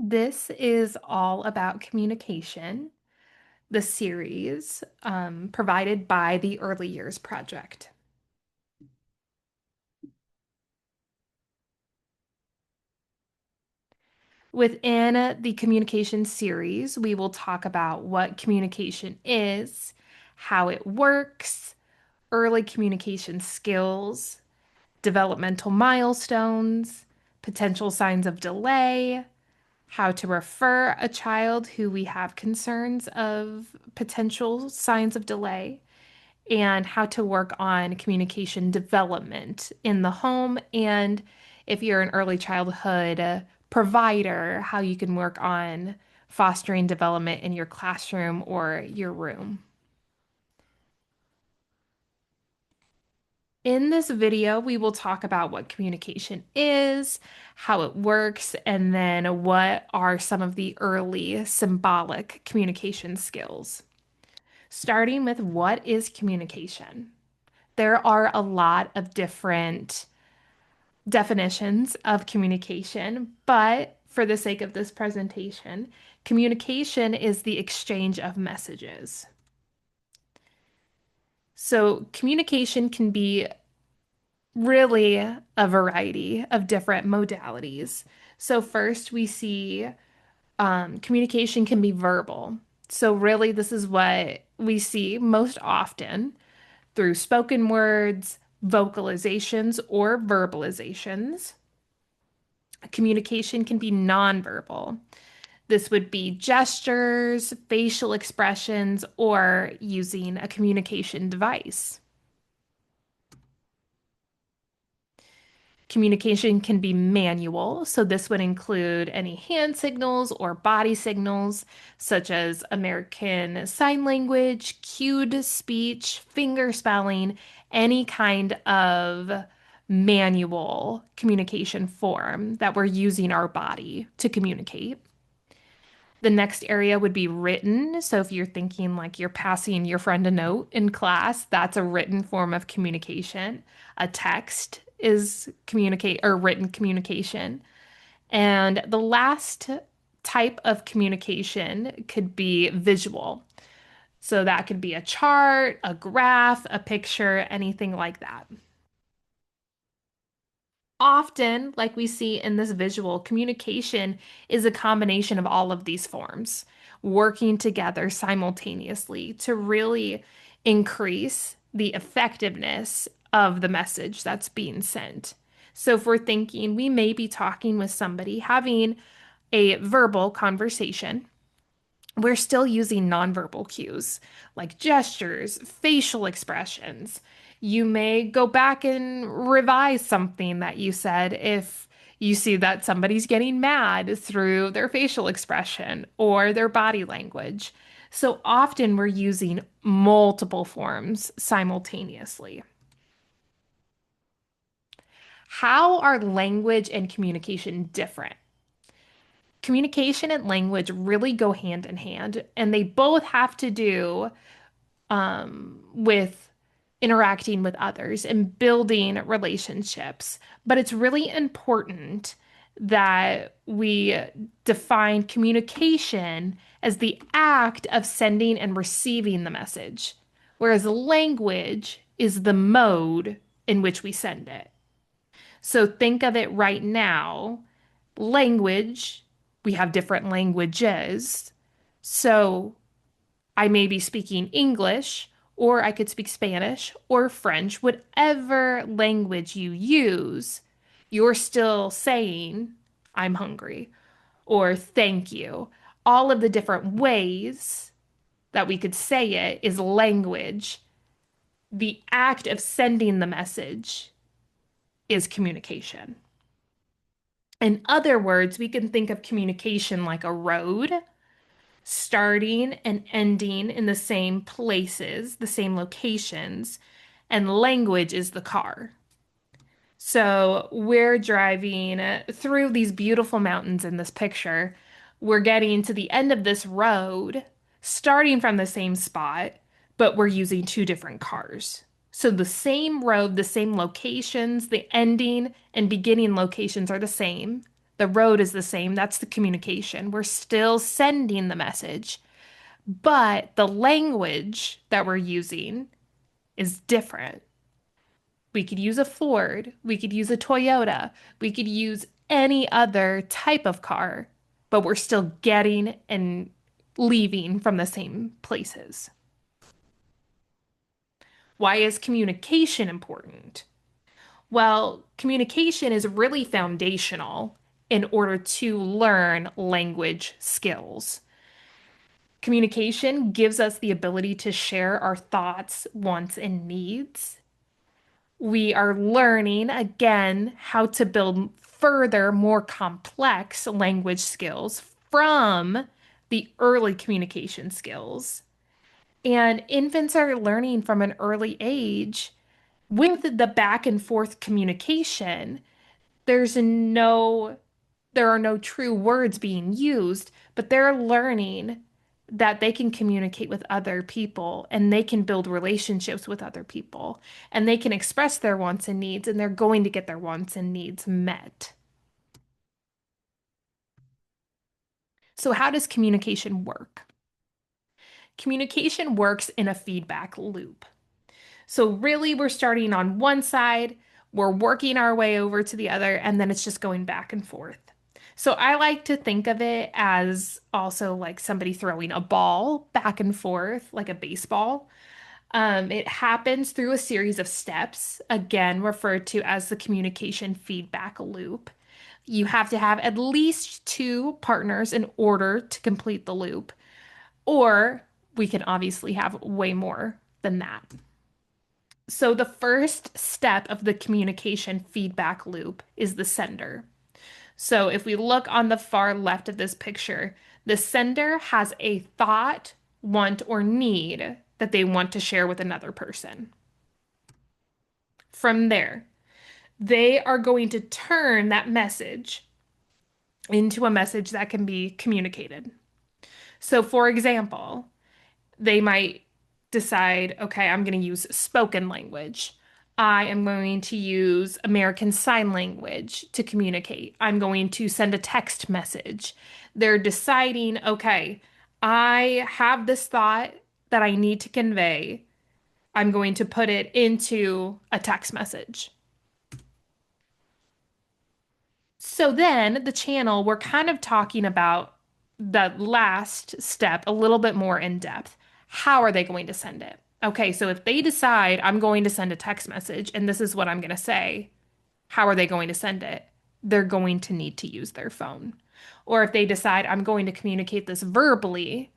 This is all about communication, the series provided by the Early Years Project. Within the communication series, we will talk about what communication is, how it works, early communication skills, developmental milestones, potential signs of delay, how to refer a child who we have concerns of potential signs of delay, and how to work on communication development in the home. And if you're an early childhood provider, how you can work on fostering development in your classroom or your room. In this video, we will talk about what communication is, how it works, and then what are some of the early symbolic communication skills. Starting with what is communication? There are a lot of different definitions of communication, but for the sake of this presentation, communication is the exchange of messages. So, communication can be really a variety of different modalities. So, first, we see communication can be verbal. So, really, this is what we see most often through spoken words, vocalizations, or verbalizations. Communication can be nonverbal. This would be gestures, facial expressions, or using a communication device. Communication can be manual, so this would include any hand signals or body signals, such as American Sign Language, cued speech, finger spelling, any kind of manual communication form that we're using our body to communicate. The next area would be written. So if you're thinking like you're passing your friend a note in class, that's a written form of communication. A text is communicate or written communication. And the last type of communication could be visual. So that could be a chart, a graph, a picture, anything like that. Often, like we see in this visual, communication is a combination of all of these forms working together simultaneously to really increase the effectiveness of the message that's being sent. So, if we're thinking we may be talking with somebody, having a verbal conversation, we're still using nonverbal cues like gestures, facial expressions. You may go back and revise something that you said if you see that somebody's getting mad through their facial expression or their body language. So often we're using multiple forms simultaneously. How are language and communication different? Communication and language really go hand in hand, and they both have to do with interacting with others and building relationships. But it's really important that we define communication as the act of sending and receiving the message, whereas language is the mode in which we send it. So think of it right now. Language, we have different languages. So I may be speaking English, or I could speak Spanish or French, whatever language you use, you're still saying, I'm hungry, or thank you. All of the different ways that we could say it is language. The act of sending the message is communication. In other words, we can think of communication like a road starting and ending in the same places, the same locations, and language is the car. So we're driving through these beautiful mountains in this picture. We're getting to the end of this road, starting from the same spot, but we're using two different cars. So the same road, the same locations, the ending and beginning locations are the same, The road is the same. That's the communication. We're still sending the message, but the language that we're using is different. We could use a Ford, we could use a Toyota, we could use any other type of car, but we're still getting and leaving from the same places. Why is communication important? Well, communication is really foundational in order to learn language skills. Communication gives us the ability to share our thoughts, wants, and needs. We are learning again how to build further, more complex language skills from the early communication skills. And infants are learning from an early age with the back and forth communication. There's no, there are no true words being used, but they're learning that they can communicate with other people and they can build relationships with other people and they can express their wants and needs and they're going to get their wants and needs met. So, how does communication work? Communication works in a feedback loop. So, really, we're starting on one side, we're working our way over to the other, and then it's just going back and forth. So, I like to think of it as also like somebody throwing a ball back and forth, like a baseball. It happens through a series of steps, again, referred to as the communication feedback loop. You have to have at least two partners in order to complete the loop, or we can obviously have way more than that. So, the first step of the communication feedback loop is the sender. So, if we look on the far left of this picture, the sender has a thought, want, or need that they want to share with another person. From there, they are going to turn that message into a message that can be communicated. So, for example, they might decide, okay, I'm going to use spoken language. I am going to use American Sign Language to communicate. I'm going to send a text message. They're deciding, okay, I have this thought that I need to convey. I'm going to put it into a text message. So then the channel, we're kind of talking about the last step a little bit more in depth. How are they going to send it? Okay, so if they decide I'm going to send a text message and this is what I'm going to say, how are they going to send it? They're going to need to use their phone. Or if they decide I'm going to communicate this verbally,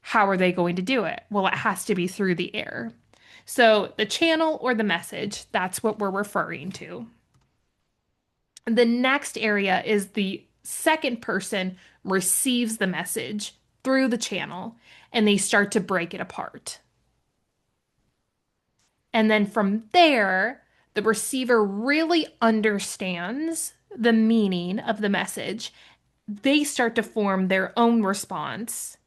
how are they going to do it? Well, it has to be through the air. So the channel or the message, that's what we're referring to. The next area is the second person receives the message through the channel and they start to break it apart. And then from there, the receiver really understands the meaning of the message. They start to form their own response,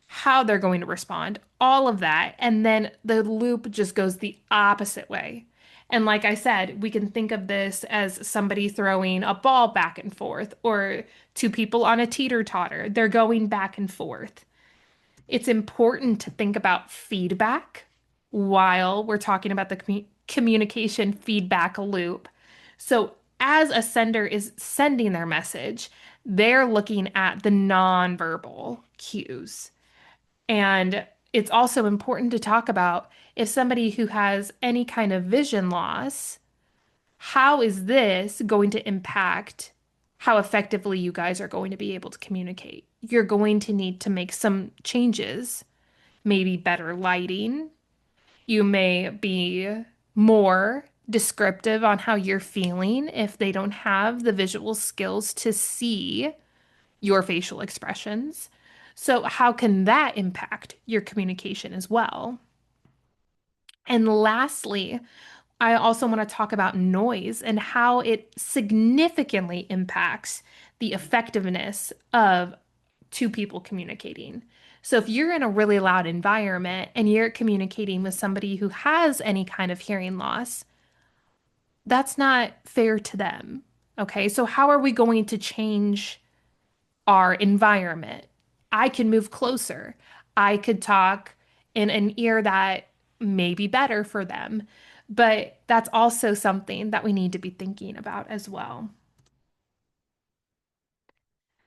how they're going to respond, all of that. And then the loop just goes the opposite way. And like I said, we can think of this as somebody throwing a ball back and forth, or two people on a teeter-totter. They're going back and forth. It's important to think about feedback while we're talking about the communication feedback loop. So, as a sender is sending their message, they're looking at the nonverbal cues. And it's also important to talk about if somebody who has any kind of vision loss, how is this going to impact how effectively you guys are going to be able to communicate? You're going to need to make some changes, maybe better lighting. You may be more descriptive on how you're feeling if they don't have the visual skills to see your facial expressions. So, how can that impact your communication as well? And lastly, I also want to talk about noise and how it significantly impacts the effectiveness of two people communicating. So, if you're in a really loud environment and you're communicating with somebody who has any kind of hearing loss, that's not fair to them. Okay, so how are we going to change our environment? I can move closer. I could talk in an ear that may be better for them. But that's also something that we need to be thinking about as well.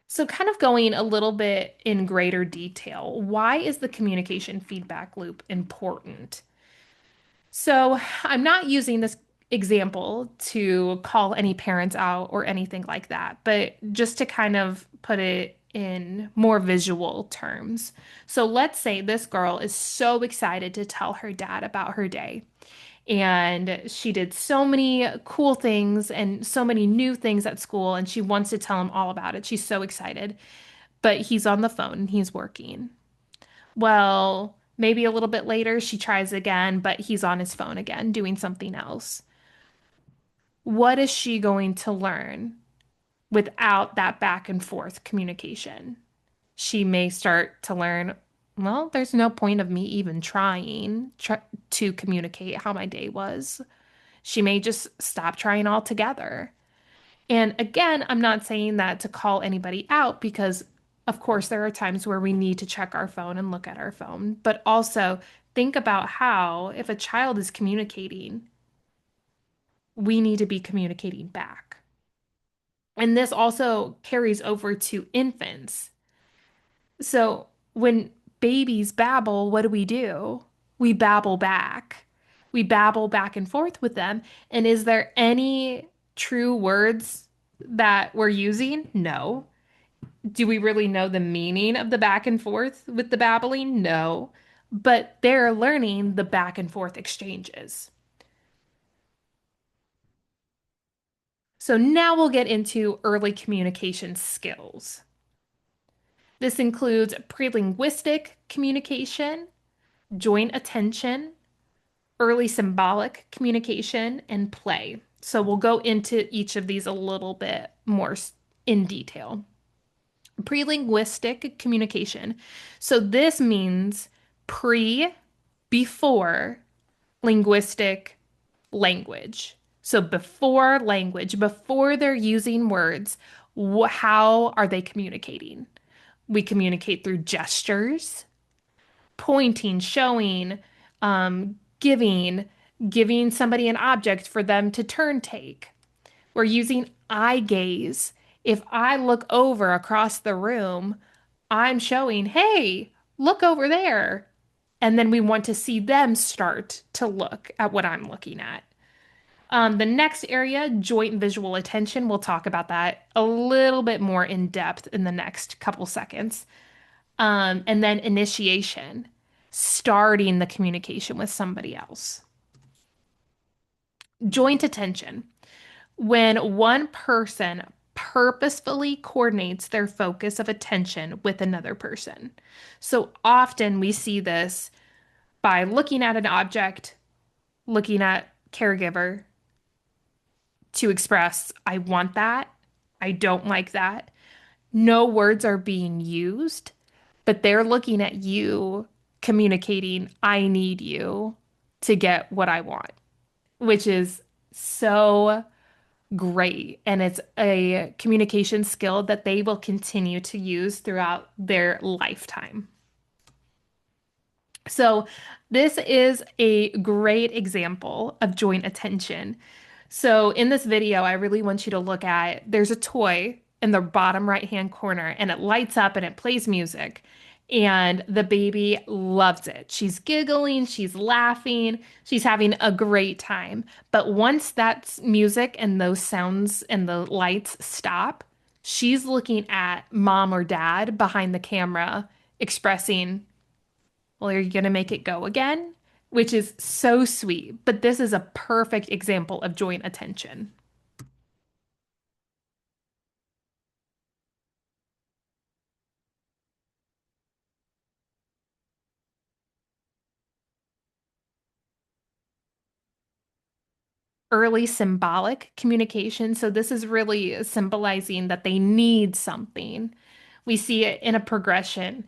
So, kind of going a little bit in greater detail, why is the communication feedback loop important? So, I'm not using this example to call any parents out or anything like that, but just to kind of put it in more visual terms. So, let's say this girl is so excited to tell her dad about her day. And she did so many cool things and so many new things at school, and she wants to tell him all about it. She's so excited, but he's on the phone and he's working. Well, maybe a little bit later, she tries again, but he's on his phone again doing something else. What is she going to learn without that back and forth communication? She may start to learn, well, there's no point of me even to communicate how my day was. She may just stop trying altogether. And again, I'm not saying that to call anybody out because, of course, there are times where we need to check our phone and look at our phone, but also think about how, if a child is communicating, we need to be communicating back. And this also carries over to infants. So when babies babble, what do? We babble back. We babble back and forth with them. And is there any true words that we're using? No. Do we really know the meaning of the back and forth with the babbling? No. But they're learning the back and forth exchanges. So now we'll get into early communication skills. This includes pre-linguistic communication, joint attention, early symbolic communication, and play. So we'll go into each of these a little bit more in detail. Pre-linguistic communication. So this means pre, before linguistic language. So before language, before they're using words, how are they communicating? We communicate through gestures, pointing, showing, giving, giving somebody an object for them to turn take. We're using eye gaze. If I look over across the room, I'm showing, hey, look over there. And then we want to see them start to look at what I'm looking at. The next area, joint and visual attention, we'll talk about that a little bit more in depth in the next couple seconds. And then initiation, starting the communication with somebody else. Joint attention, when one person purposefully coordinates their focus of attention with another person. So often we see this by looking at an object, looking at caregiver to express, I want that, I don't like that. No words are being used, but they're looking at you communicating, I need you to get what I want, which is so great. And it's a communication skill that they will continue to use throughout their lifetime. So, this is a great example of joint attention. So, in this video, I really want you to look at there's a toy in the bottom right hand corner and it lights up and it plays music. And the baby loves it. She's giggling, she's laughing, she's having a great time. But once that music and those sounds and the lights stop, she's looking at mom or dad behind the camera expressing, well, are you going to make it go again? Which is so sweet. But this is a perfect example of joint attention. Early symbolic communication. So this is really symbolizing that they need something. We see it in a progression,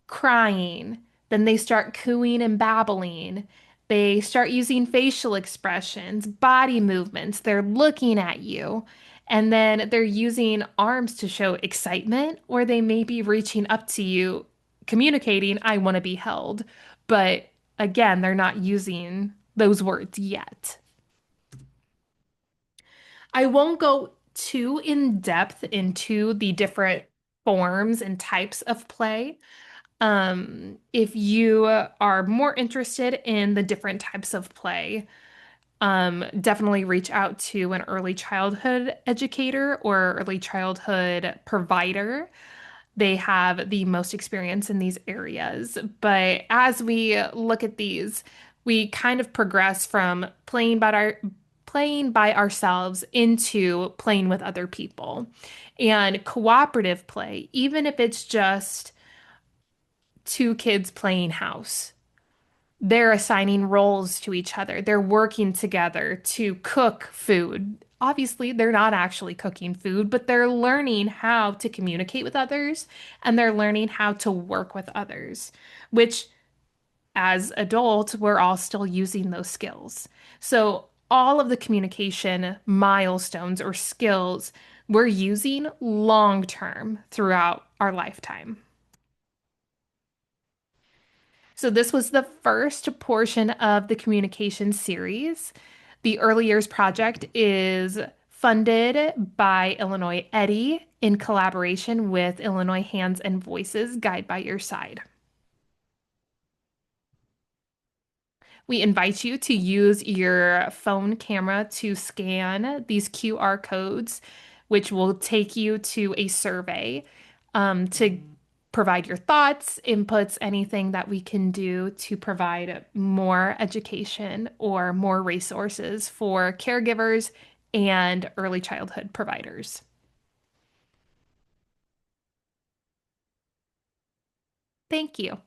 crying, then they start cooing and babbling. They start using facial expressions, body movements. They're looking at you. And then they're using arms to show excitement, or they may be reaching up to you, communicating, I want to be held. But again, they're not using those words yet. I won't go too in depth into the different forms and types of play. If you are more interested in the different types of play, definitely reach out to an early childhood educator or early childhood provider. They have the most experience in these areas. But as we look at these, we kind of progress from playing by ourselves into playing with other people. And cooperative play, even if it's just two kids playing house, they're assigning roles to each other. They're working together to cook food. Obviously, they're not actually cooking food, but they're learning how to communicate with others and they're learning how to work with others, which as adults, we're all still using those skills. So, all of the communication milestones or skills we're using long term throughout our lifetime. So, this was the first portion of the communication series. The Early Years Project is funded by Illinois Eddy in collaboration with Illinois Hands and Voices Guide by Your Side. We invite you to use your phone camera to scan these QR codes, which will take you to a survey to provide your thoughts, inputs, anything that we can do to provide more education or more resources for caregivers and early childhood providers. Thank you.